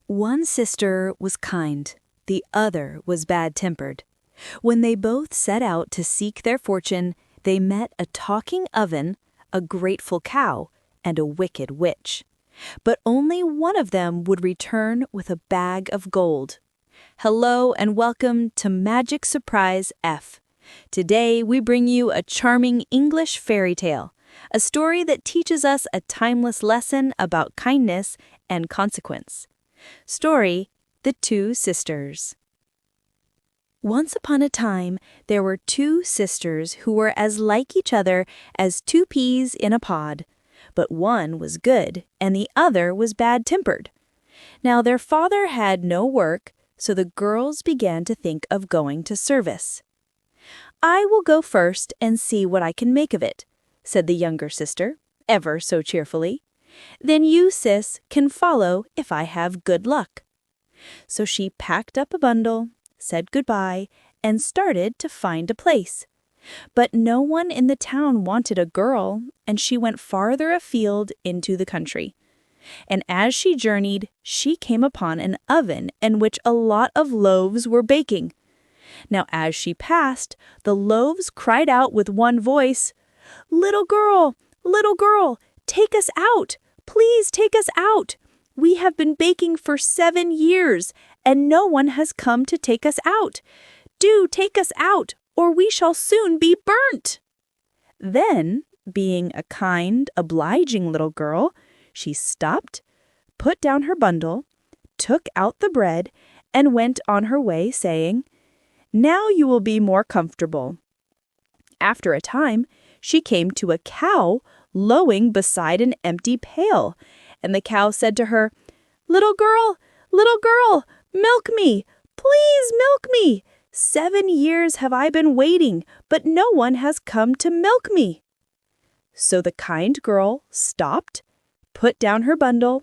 One sister was kind, the other was bad-tempered. When they both set out to seek their fortune, they met a talking oven, a grateful cow, and a wicked witch. But only one of them would return with a bag of gold. Hello and welcome to Magic Surprise F. Today we bring you a charming English fairy tale, a story that teaches us a timeless lesson about kindness and consequence. Story: The Two Sisters. Once upon a time, there were two sisters who were as like each other as two peas in a pod. But one was good and the other was bad-tempered. Now their father had no work, so the girls began to think of going to service. "I will go first and see what I can make of it," said the younger sister, ever so cheerfully. "Then you, sis, can follow if I have good luck." So she packed up a bundle, said goodbye, and started to find a place. But no one in the town wanted a girl, and she went farther afield into the country. And as she journeyed, she came upon an oven in which a lot of loaves were baking. Now as she passed, the loaves cried out with one voice, little girl, take us out! Please take us out! We have been baking for 7 years, and no one has come to take us out. Do take us out, or we shall soon be burnt." Then, being a kind, obliging little girl, she stopped, put down her bundle, took out the bread, and went on her way, saying, "Now you will be more comfortable." After a time, she came to a cow lowing beside an empty pail, and the cow said to her, little girl, milk me! Please milk me! 7 years have I been waiting, but no one has come to milk me." So the kind girl stopped, put down her bundle,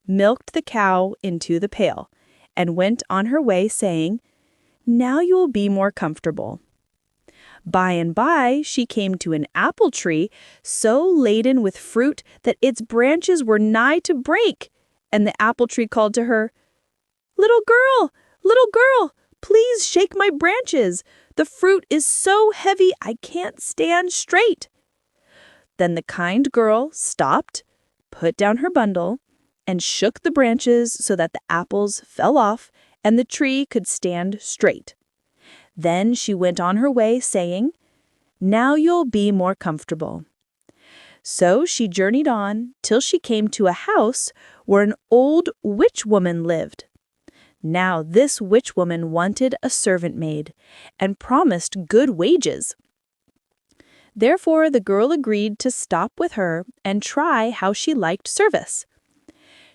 milked the cow into the pail, and went on her way saying, "Now you will be more comfortable." By and by, she came to an apple tree so laden with fruit that its branches were nigh to break, and the apple tree called to her, little girl, please shake my branches. The fruit is so heavy I can't stand straight." Then the kind girl stopped, put down her bundle, and shook the branches so that the apples fell off and the tree could stand straight. Then she went on her way saying, "Now you'll be more comfortable." So she journeyed on till she came to a house where an old witch woman lived. Now this witch woman wanted a servant maid and promised good wages. Therefore the girl agreed to stop with her and try how she liked service.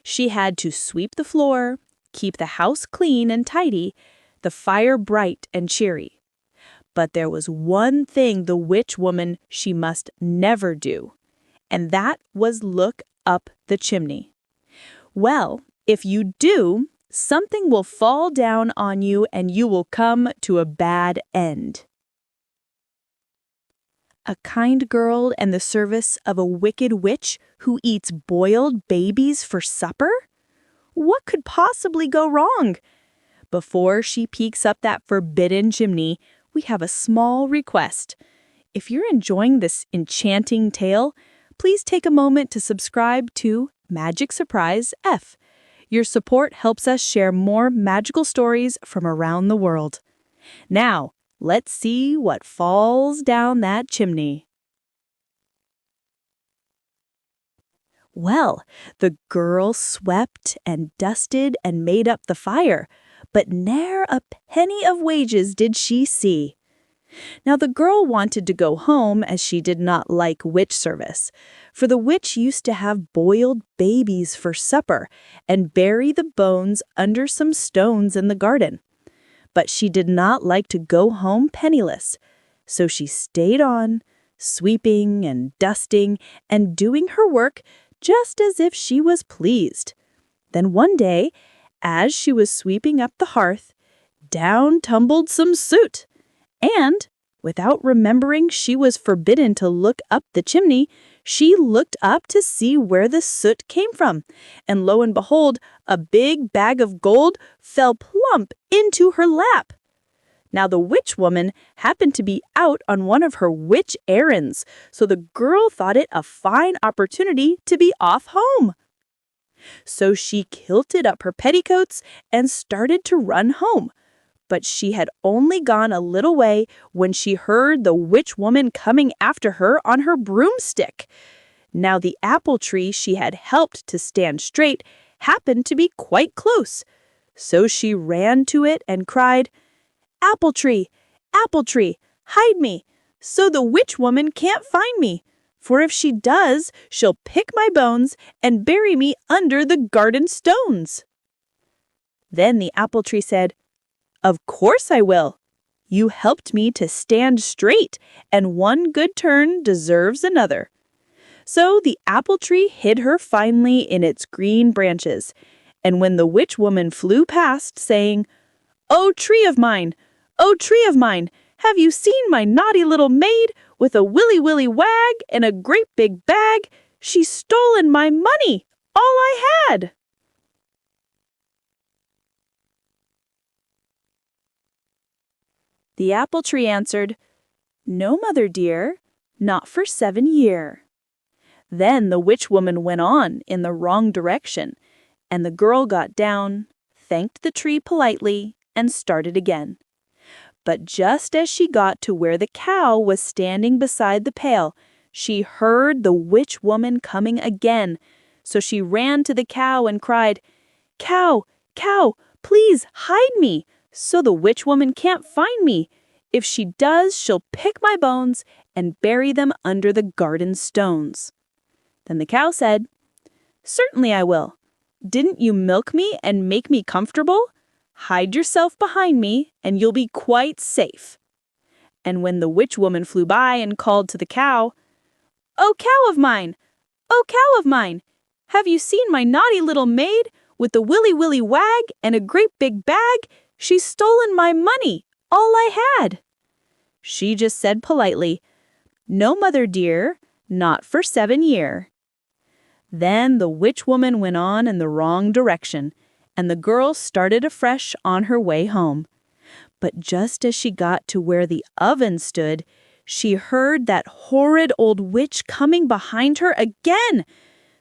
She had to sweep the floor, keep the house clean and tidy, the fire bright and cheery. But there was one thing the witch woman she must never do, and that was look up the chimney. Well, if you do, something will fall down on you and you will come to a bad end. A kind girl and the service of a wicked witch who eats boiled babies for supper? What could possibly go wrong? Before she peeks up that forbidden chimney, we have a small request. If you're enjoying this enchanting tale, please take a moment to subscribe to Magic Surprise F. Your support helps us share more magical stories from around the world. Now, let's see what falls down that chimney. Well, the girl swept and dusted and made up the fire, but ne'er a penny of wages did she see. Now the girl wanted to go home as she did not like witch service, for the witch used to have boiled babies for supper and bury the bones under some stones in the garden. But she did not like to go home penniless, so she stayed on, sweeping and dusting and doing her work just as if she was pleased. Then one day, as she was sweeping up the hearth, down tumbled some soot, and, without remembering she was forbidden to look up the chimney, She looked up to see where the soot came from, and lo and behold, a big bag of gold fell plump into her lap. Now the witch woman happened to be out on one of her witch errands, so the girl thought it a fine opportunity to be off home. So she kilted up her petticoats and started to run home. But she had only gone a little way when she heard the witch woman coming after her on her broomstick. Now the apple tree she had helped to stand straight happened to be quite close. So she ran to it and cried, apple tree, hide me, so the witch woman can't find me. For if she does, she'll pick my bones and bury me under the garden stones." Then the apple tree said, "Of course I will. You helped me to stand straight, and one good turn deserves another." So the apple tree hid her finely in its green branches, and when the witch woman flew past, saying, "Oh, tree of mine! Oh, tree of mine! Have you seen my naughty little maid with a willy wag and a great big bag? She's stolen my money, all I had." The apple tree answered, "No, mother dear, not for 7 year." Then the witch woman went on in the wrong direction, and the girl got down, thanked the tree politely, and started again. But just as she got to where the cow was standing beside the pail, she heard the witch woman coming again. So she ran to the cow and cried, "Cow, cow, please hide me, so the witch woman can't find me. If she does, she'll pick my bones and bury them under the garden stones." Then the cow said, "Certainly I will. Didn't you milk me and make me comfortable? Hide yourself behind me, and you'll be quite safe." And when the witch woman flew by and called to the cow, "Oh, cow of mine! Oh, cow of mine! Have you seen my naughty little maid with the willy wag and a great big bag? She's stolen my money, all I had." She just said politely, "No, mother dear, not for 7 year." Then the witch woman went on in the wrong direction, and the girl started afresh on her way home. But just as she got to where the oven stood, she heard that horrid old witch coming behind her again.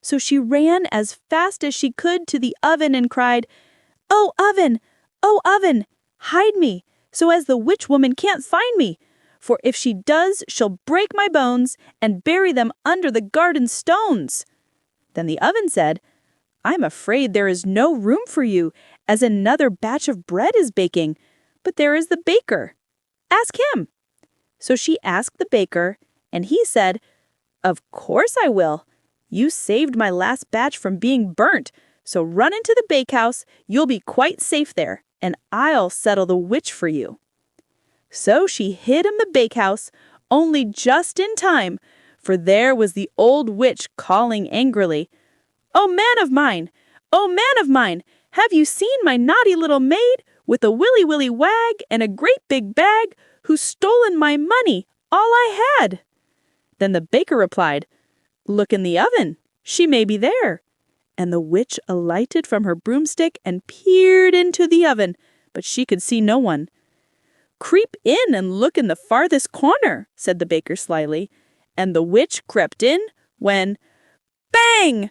So she ran as fast as she could to the oven and cried, oh, oven, hide me, so as the witch woman can't find me. For if she does, she'll break my bones and bury them under the garden stones." Then the oven said, "I'm afraid there is no room for you, as another batch of bread is baking, but there is the baker. Ask him." So she asked the baker, and he said, "Of course I will. You saved my last batch from being burnt, so run into the bakehouse. You'll be quite safe there, and I'll settle the witch for you." So she hid in the bakehouse, only just in time, for there was the old witch calling angrily, "Oh, man of mine! Oh, man of mine! Have you seen my naughty little maid with a willy wag and a great big bag, who's stolen my money, all I had?" Then the baker replied, "Look in the oven. She may be there." And the witch alighted from her broomstick and peered into the oven, but she could see no one. "Creep in and look in the farthest corner," said the baker slyly. And the witch crept in when, bang!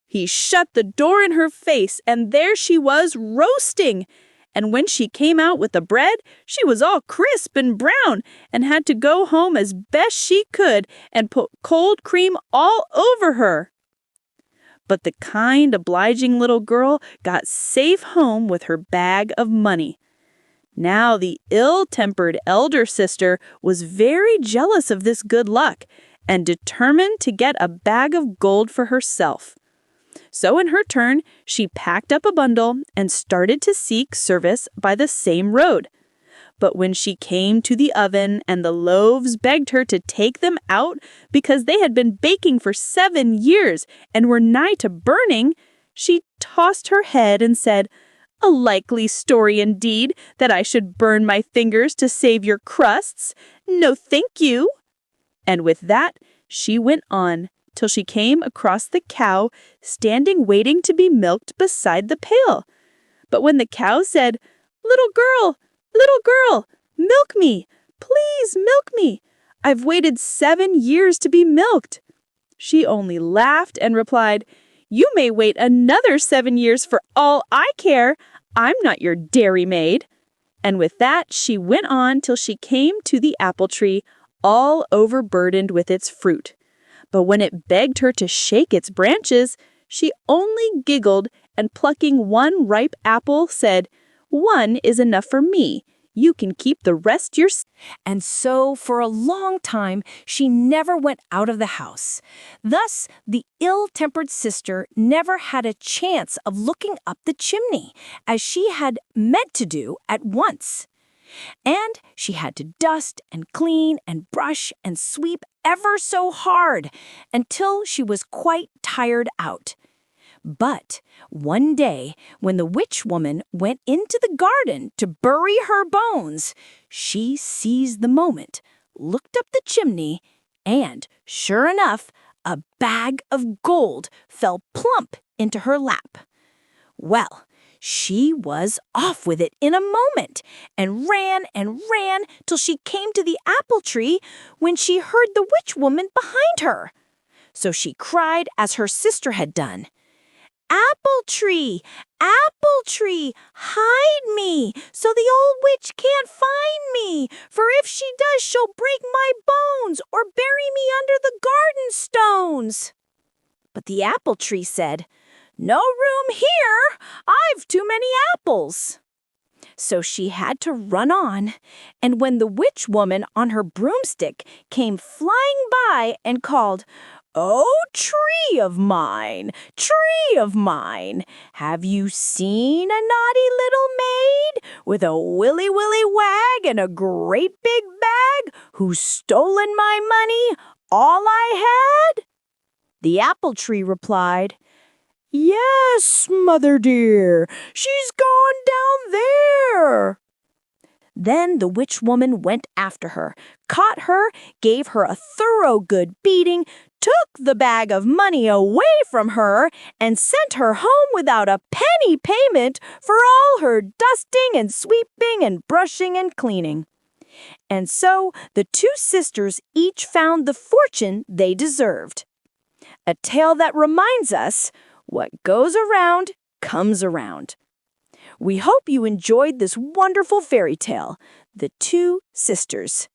He shut the door in her face, and there she was roasting. And when she came out with the bread, she was all crisp and brown and had to go home as best she could and put cold cream all over her. But the kind, obliging little girl got safe home with her bag of money. Now the ill-tempered elder sister was very jealous of this good luck and determined to get a bag of gold for herself. So in her turn, she packed up a bundle and started to seek service by the same road. But when she came to the oven and the loaves begged her to take them out because they had been baking for 7 years and were nigh to burning, she tossed her head and said, "A likely story indeed, that I should burn my fingers to save your crusts. No, thank you." And with that, she went on, till she came across the cow standing waiting to be milked beside the pail. But when the cow said, little girl, milk me, please milk me. I've waited 7 years to be milked," she only laughed and replied, "You may wait another 7 years for all I care. I'm not your dairy maid." And with that, she went on till she came to the apple tree, all overburdened with its fruit. But when it begged her to shake its branches, she only giggled and, plucking one ripe apple, said, "One is enough for me. You can keep the rest yourself." And so for a long time she never went out of the house. Thus the ill-tempered sister never had a chance of looking up the chimney, as she had meant to do at once. And she had to dust and clean and brush and sweep ever so hard until she was quite tired out. But one day, when the witch woman went into the garden to bury her bones, she seized the moment, looked up the chimney, and, sure enough, a bag of gold fell plump into her lap. Well, she was off with it in a moment, and ran till she came to the apple tree, when she heard the witch woman behind her. So she cried as her sister had done, apple tree, hide me, so the old witch can't find me, for if she does, she'll break my bones or bury me under the garden stones." But the apple tree said, "No room here, I've too many apples." So she had to run on, and when the witch woman on her broomstick came flying by and called, "Oh, tree of mine, have you seen a naughty little maid with a willy wag and a great big bag who's stolen my money, all I had?" The apple tree replied, "Yes, mother dear, she's gone down there." Then the witch woman went after her, caught her, gave her a thorough good beating, took the bag of money away from her, and sent her home without a penny payment for all her dusting and sweeping and brushing and cleaning. And so the two sisters each found the fortune they deserved. A tale that reminds us, what goes around comes around. We hope you enjoyed this wonderful fairy tale, The Two Sisters.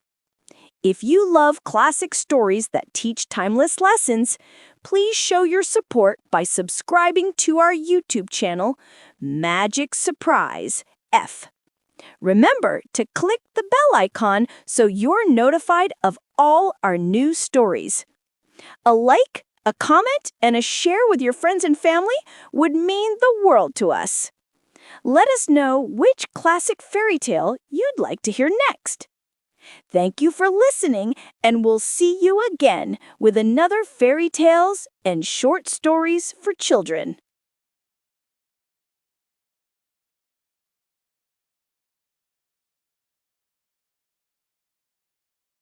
If you love classic stories that teach timeless lessons, please show your support by subscribing to our YouTube channel, MagicSurprise F. Remember to click the bell icon so you're notified of all our new stories. A like, a comment, and a share with your friends and family would mean the world to us. Let us know which classic fairy tale you'd like to hear next. Thank you for listening, and we'll see you again with another fairy tales and short stories for children.